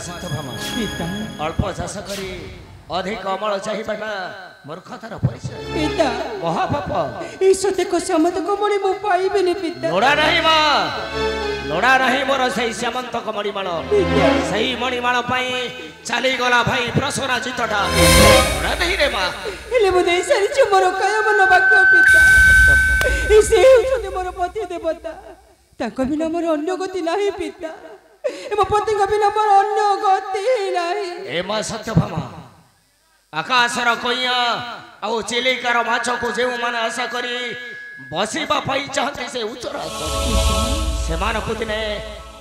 सत्यभामा पिता अल्प चाष करी अधिक अमल चाहिबाटा मूर्खतार परिचय पिता महापाप ई सते को समत को मणि मु पाइबेनी पिता लोड़ा नहीं मा लोड़ा नहीं मोर सही श्यामंत को मणिमाण सही मणिमाण पाई चली गला भाई प्रसन्ना चितटा लोड़ा नहीं रे मा हेले मु देई सारी छु मोर काय मन बाक्य पिता ई से होते मोर पति देवता ताको बिना मोर अन्य गति नाही पिता एम पति को बिना मोर अन्य गति नाही ए मा सत्यभामा आकाशर कइया आउ चिलिकार माछ को जे माने आशा करी बसिबा पाई चाहते से उचरा से मान को दिने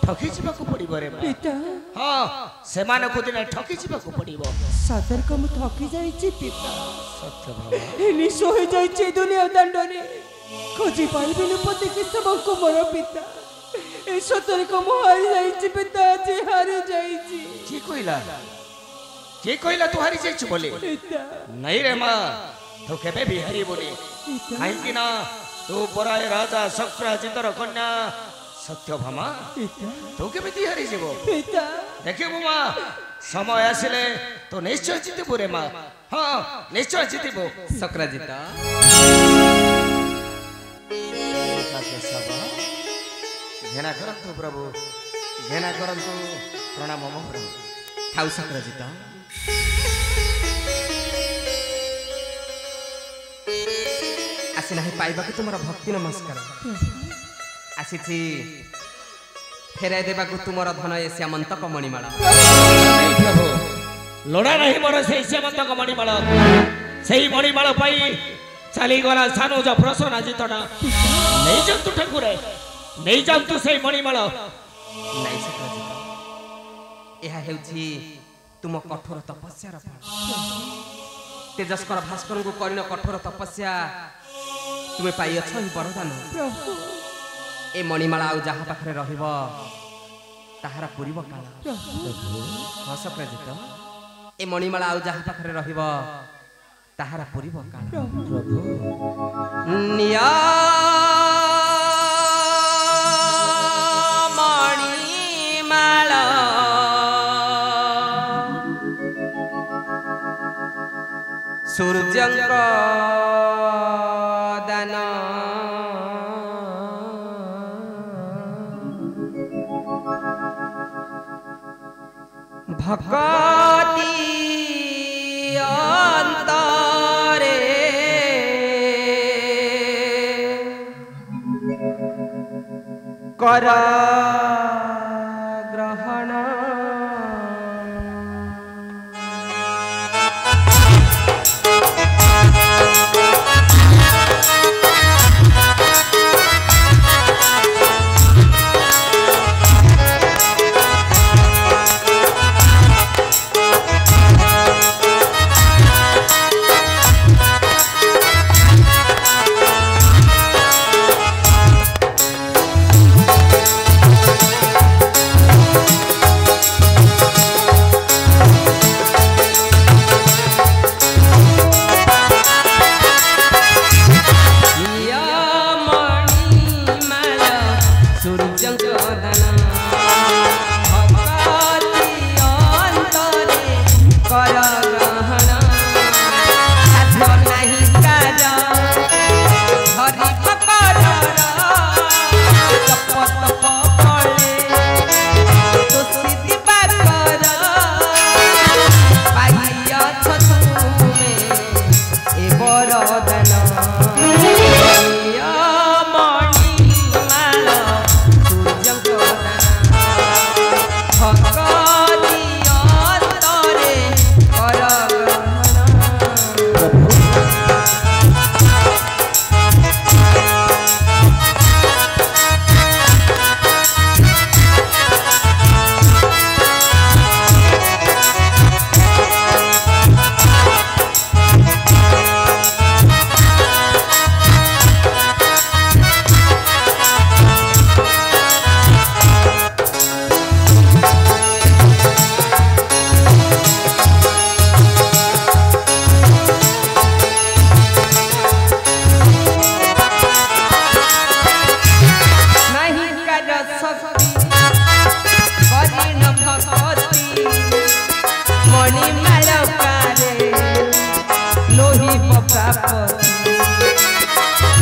ठकी जीवा को पड़िबो रे पिता हां से मान को दिने ठकी जीवा को पड़िबो सादर को मु ठकी जाई छी पिता सत्यभामा एनी सोहे जाई छी दुनिया दंडने खोजी पाइबेनी पति के सब को मोर पिता ए सतर को मु हारी जाई छी पिता जे हारी जाई छी के कहला तू हारी जाइछ बोले पिता नहीं रे मां तो केबे भी हारी बोले काहे कि ना तू पराय राजा शक्राजितर कन्या सत्यभामा पिता तू केबे दी हारी जेबो पिता देखिबो मां समय आसिले तो निश्चय जितबो रे मां हां निश्चय जितबो शक्राजित घेना करंतु प्रभु घेना करंतु प्रणाम मम प्रभु थाउ शक्राजित आसी नाही पाइबा को तुमरा भक्ति नमस्कार आसी छी फेराई देबा को तुमरा धन ए श्यामंत को मणिमाला प्रभु लोड़ा नहीं मोर से श्यामंत को मणिमाला सही मणिमाला पाई चली गला सानो जो प्रसन्न जितटा नहीं जम तू ठाकुर नहीं जम तू सही मणिमाला नहीं शक्राजित एहा हेउछि तुम कठोर तपस्या र फल तेजस्कर भास्कर को करिन कठोर तपस्या तुमे पाई अछ ही वरदान प्रभु ए मणिमाला आउ जहा पाखरे रहिबो ताहारा पूरीब काल प्रभु हां शक्राजित ए मणिमाला आउ जहा पाखरे रहिबो ताहारा पूरीब काल प्रभु निया मणिमाला सूर्यंक दान भक्ति अंतरे कर ग्रहण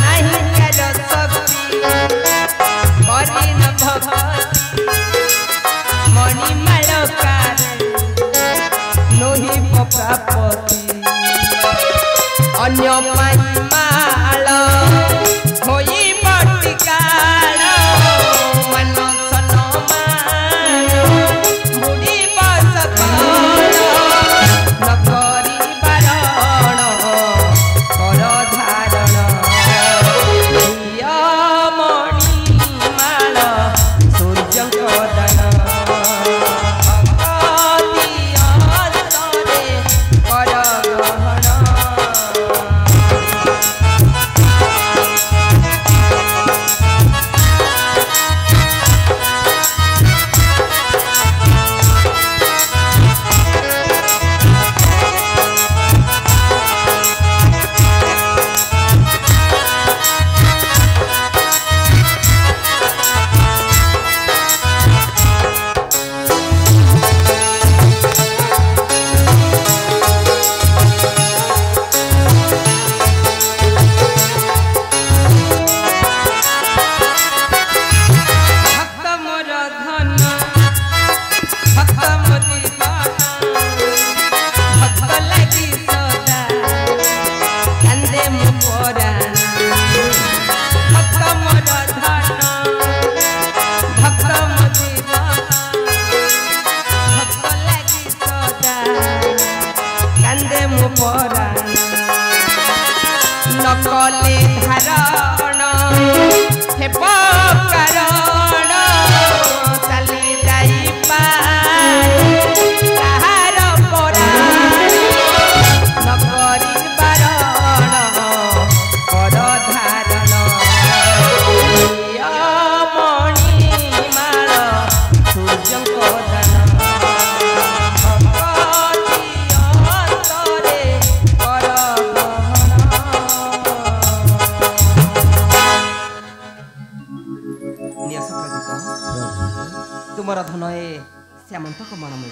नहीं कर सकती करी न भगती मणि मालकार नोही प्रापति अन्य माल होई बटिकाल मनस नमान बुढ़ी बस न करी बारण कर धारण मणि माल सूर्य दान नकले धारण हे कारण चली जाई ताहार पराण नकरी बारण कर धारण मणि माल सूर्य दान तुमर धन ए श्यामंत कमणमूल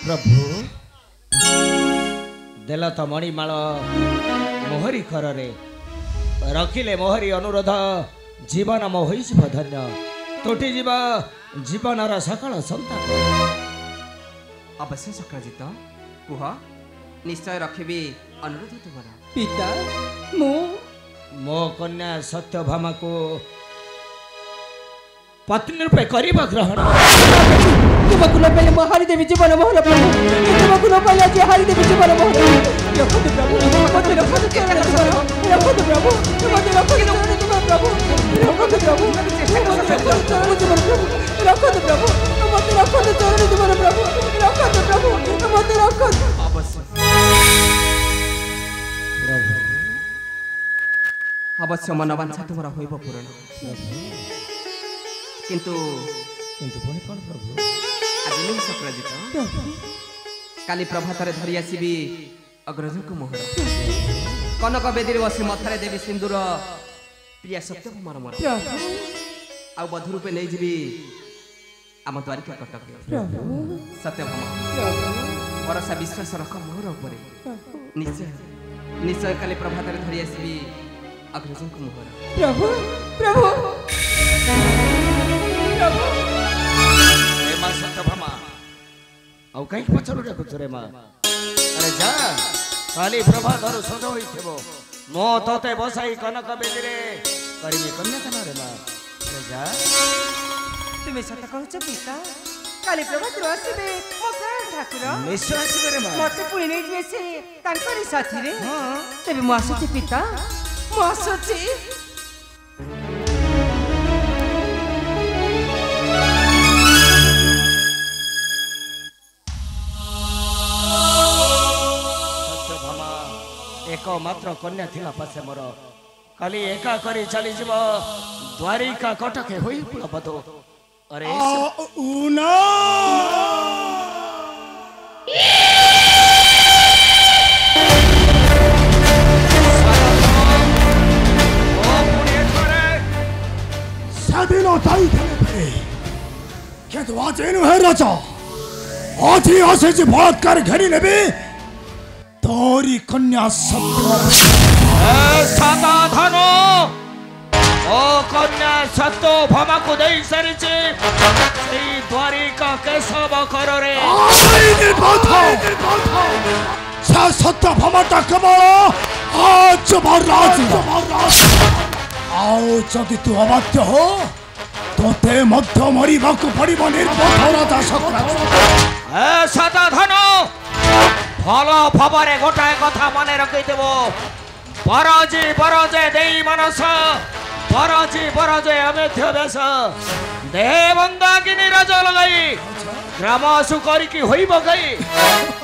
प्रभु देल तो मणिमाल मोहरी खरे रखिले मोहरी अनुरोध जीवन मो हो धन्य तुटी जीव जीवनर सकल संतान अवश्य शक्रजित कुह निश्चय रखिबी अनुरोध तुमर पिता मु मो कन्या सत्यभामा को पत्नी रूपे करिबा ग्रहण तुमको न पहले हारी देवी जीवन मोहर प्रभु तुमको न पहले आज हारी देवी जीवन मोहर रखो प्रभु मते रखो रखो प्रभु मते रखो प्रभु रखो प्रभु रखो प्रभु मते रखो चरण जीवन प्रभु रखो प्रभु मते रखो अवश्य मनवांछा तुमरा होइब पूर्ण किंतु पुणी कौन प्रभु आज नहीं शक्रजित काली प्रभात धरी आसबि अग्रज को मोहर कनक बेदी बसी मथारे देवी सिंदूर प्रिया सत्यभामार मोर आ बधु रूपे नहीं जीवी आम द्वारिका कटक सत्यभामा भरोसा विश्वास रख मोहर उपरे निश्चय निश्चय काली प्रभात धरी आसबि अग्रज को मोहर प्रभु प्रभु रे मां सत्यभामा औ कहीं पछरु देखु रे मां अरे जा काली प्रभात सज होइथबो मो तते बसाई कनक बेदी रे करबी कन्यादान रे मां अरे जा तुम सत कहछ पिता काली प्रभात आसबे मो प्राण ठाकुर निश्चय आसबे रे मां मते पुणी नहीं जे से तांकरी साथी रे तबे मो आसुची पिता मो आसुची एकमात्र कन्या थिला पासे मोर काली एका करी चली जीव द्वारिका कटके होई पुलपतो अरे उना স্বাধীনতাই খেলে ফেলে কিন্তু আজ এনু হে রাজা আজি আসে বলাৎকার ঘেরি নেবে তোরি কন্যা সত্য সাদা ধন ও কন্যা সত্য ভামাকু দেই সারিছে সেই দ্বারিকা কেশব কররে সত্য ভামাটা কেবল আজ মহারাজ আও যদি তু অবাধ্য হো তোতে মধ্য মরিবাকু পড়িব নির্বোধ রাজা সক্রাত সাদা ধন ভালো ভাবরে গোটায় কথা মনে রাখি দেব বরজে দেই মানস বরজে অমেধ্য বেশ দেবন্দাগিনী রাজ লগাই গ্রাম সুকরিকি হইব গাই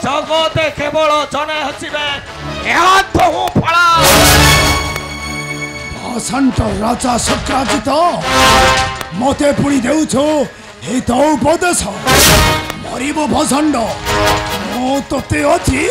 জগতে কেবল জনে হসিবে বহু ফল ভাষান্ত রাজা সক্রাজিত মতে পুরি দেউছো এই তো উপদেশ মরিব ভাষাণ্ড মো তোতে অছি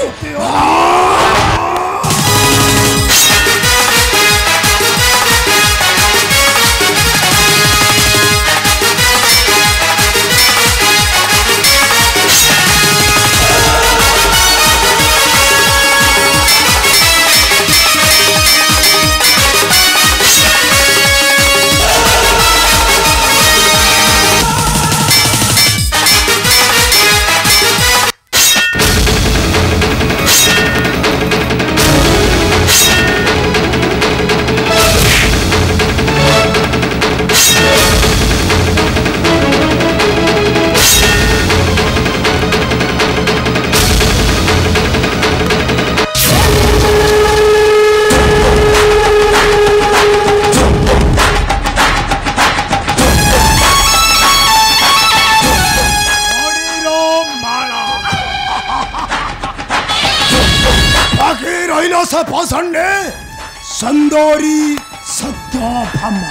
भाषण्डे संदोरी सत्य भामा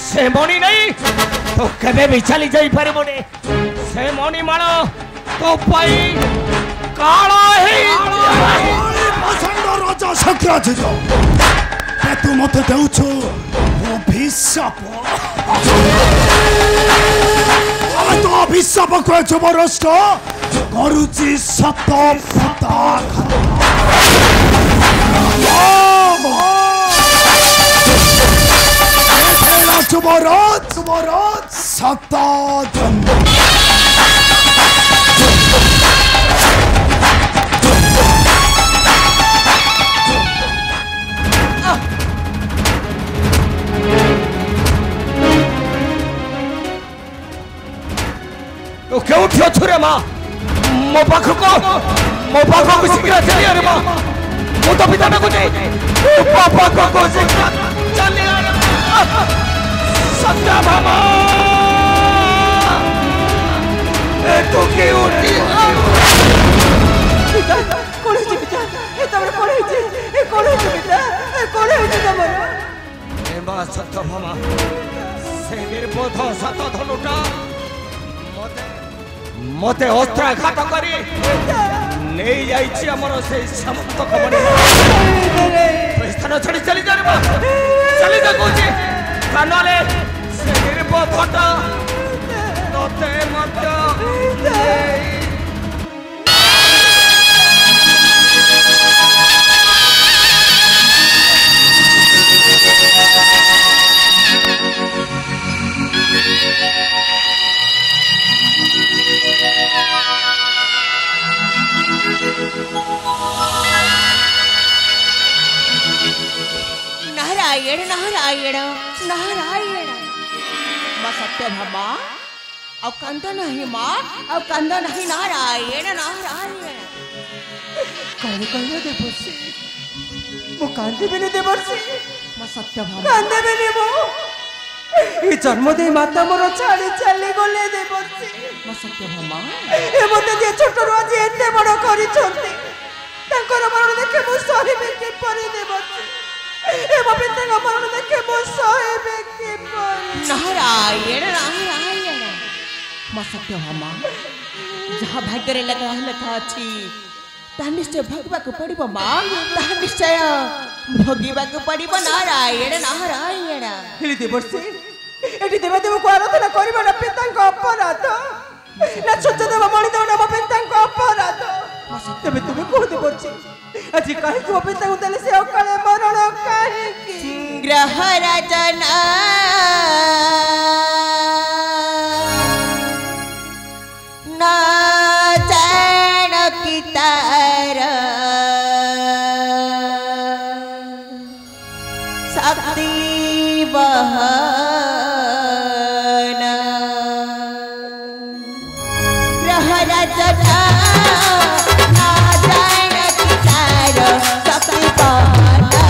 से मणि नहीं तो केबे भी चली जाई परिबने से मणि माल तो पाई काला है भाषण्ड राजा सक्राजित तू मत देउछु अभिशाप तो अभिशाप को जबरदस्त करुची सत पता जबरद सत तो क्यों उठियो छुरे माँ मो पाखको शीघ्र चली अरे माँ मो तो पिता को पापा को शीघ्र चली सत्या भामा तू क्यों उठी पिता कौन है पिता ये तमरे कौन है पिता कौन है तमरे ए माँ सत्या भामा से निर्बोध सत धनुटा मते अस्त्राघात करी नहीं जाइछि हमर से समस्त कमणी स्थान छड़ी चली जा रे चली जा कोची कानले से निर्बोधटा तते मत नारायण नारायण नारायण माँ सत्य भामा अब कंद नहीं माँ अब कंद नहीं नारायण नारायण कौन कहले देवर्षि मो कांदे बेने देवर्षि माँ सत्य भामा कांदे बेने मो ये जन्म दे माता मोर छाड़ी चली गले देवर्षि माँ सत्य भामा ए मते जे छोट आज एते बड़ करी छथि तांकर मरण देखे मो सहिबे के परि देवर्षि ए बापिता का मरण देखे मो सहिबे के परि नारायण नारायण माँ सत्य भामा जहाँ भाग्य रे लगा अछि ताहा निश्चय भोगवाकू पड़िबो मां ताहा निश्चय भोगिबाकू पड़िबो नारायण नारायण हेली देवर्षि एटी देवदेव को आराधना करिबा ना पितांक अपराध ना सत्यदेव मणिदेव नाम पितांक अपराध तबे तुमे को देवर्षि आज काहे को पितांक देले से अकाले मरण काहे ग्रह राजना ना जान की तारा शक्ति बहना ग्रह राजना ना जान की तारा शक्ति बहना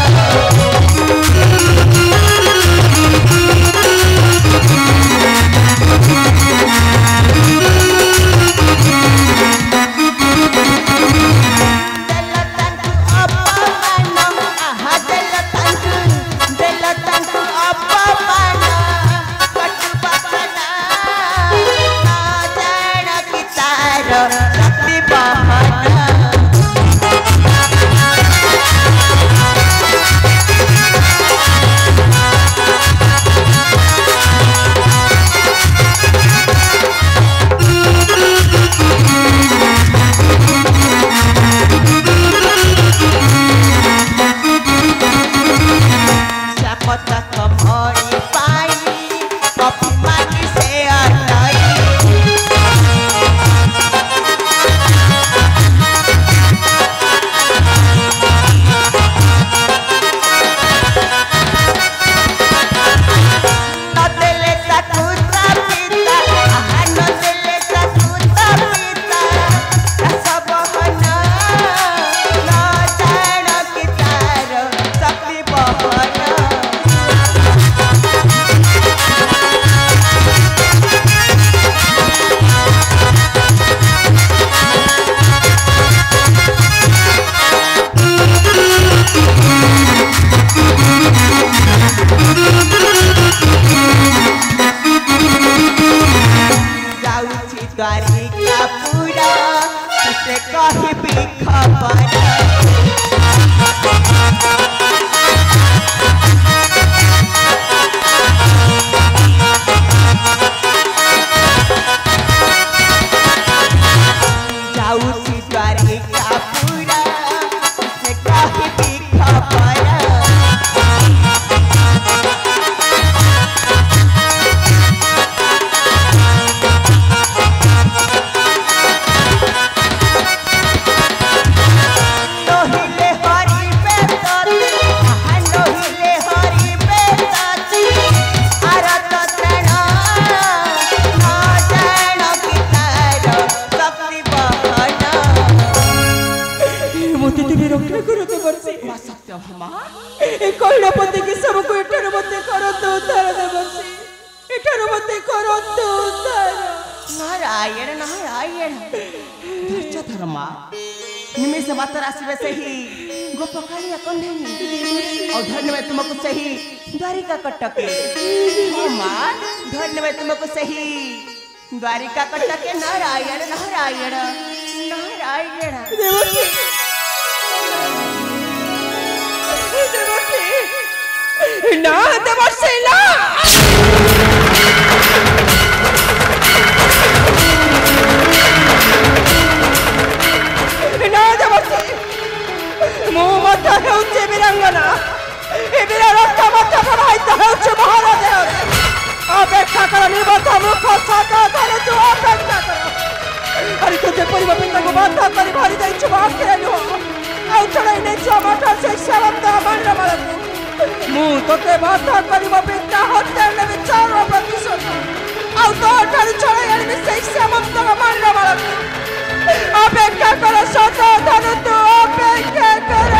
द्वारिका कटके नारायण नारायण नारायण देवकी ना देवर्षि ना ना देवर्षि मो मत हेउचे बिरंगना ए बिरा रक्त मत प्रवाहित हेउचे महाराज अपेक्षा कर निबद्ध मुख छाता कर तू अपेक्षा कर अरे तुझे परिवार पिता को बाधा कर भारी दे छुआ के लो आउ चढ़ाई ने छुआ माथा से शब्द मान मालक मु तोते बाधा कर मो पिता हत्या ने विचार प्रतिशोध आउ तो ठार चढ़ाई ने से शब्द मान मालक अपेक्षा कर सत धन तू अपेक्षा कर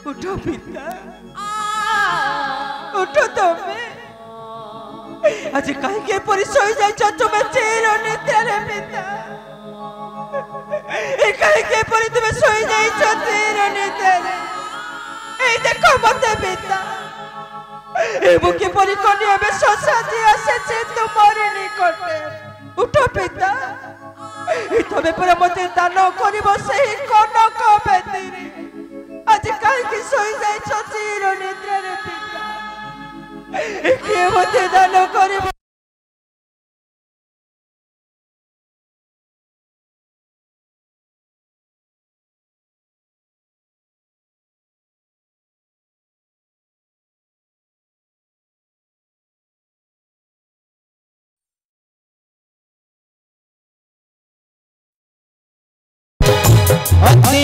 उठो पिता उठो तुम्हें आज कहीं परी सोई जाइछ तुमे चीर निद्रारे पिता ए कहीं परी तुमे सोई जाइछ चीर निद्रारे ए देखो मते पिता ए बुके परी कन्या बे ससाती आसे तुम्हारे निकटे उठो पिता तबे पर मते दान करिबो सही कनक बेदीरे आज कहीं सोई जाइछ चीर निद्रारे पिता ए के मते दान करिबो अति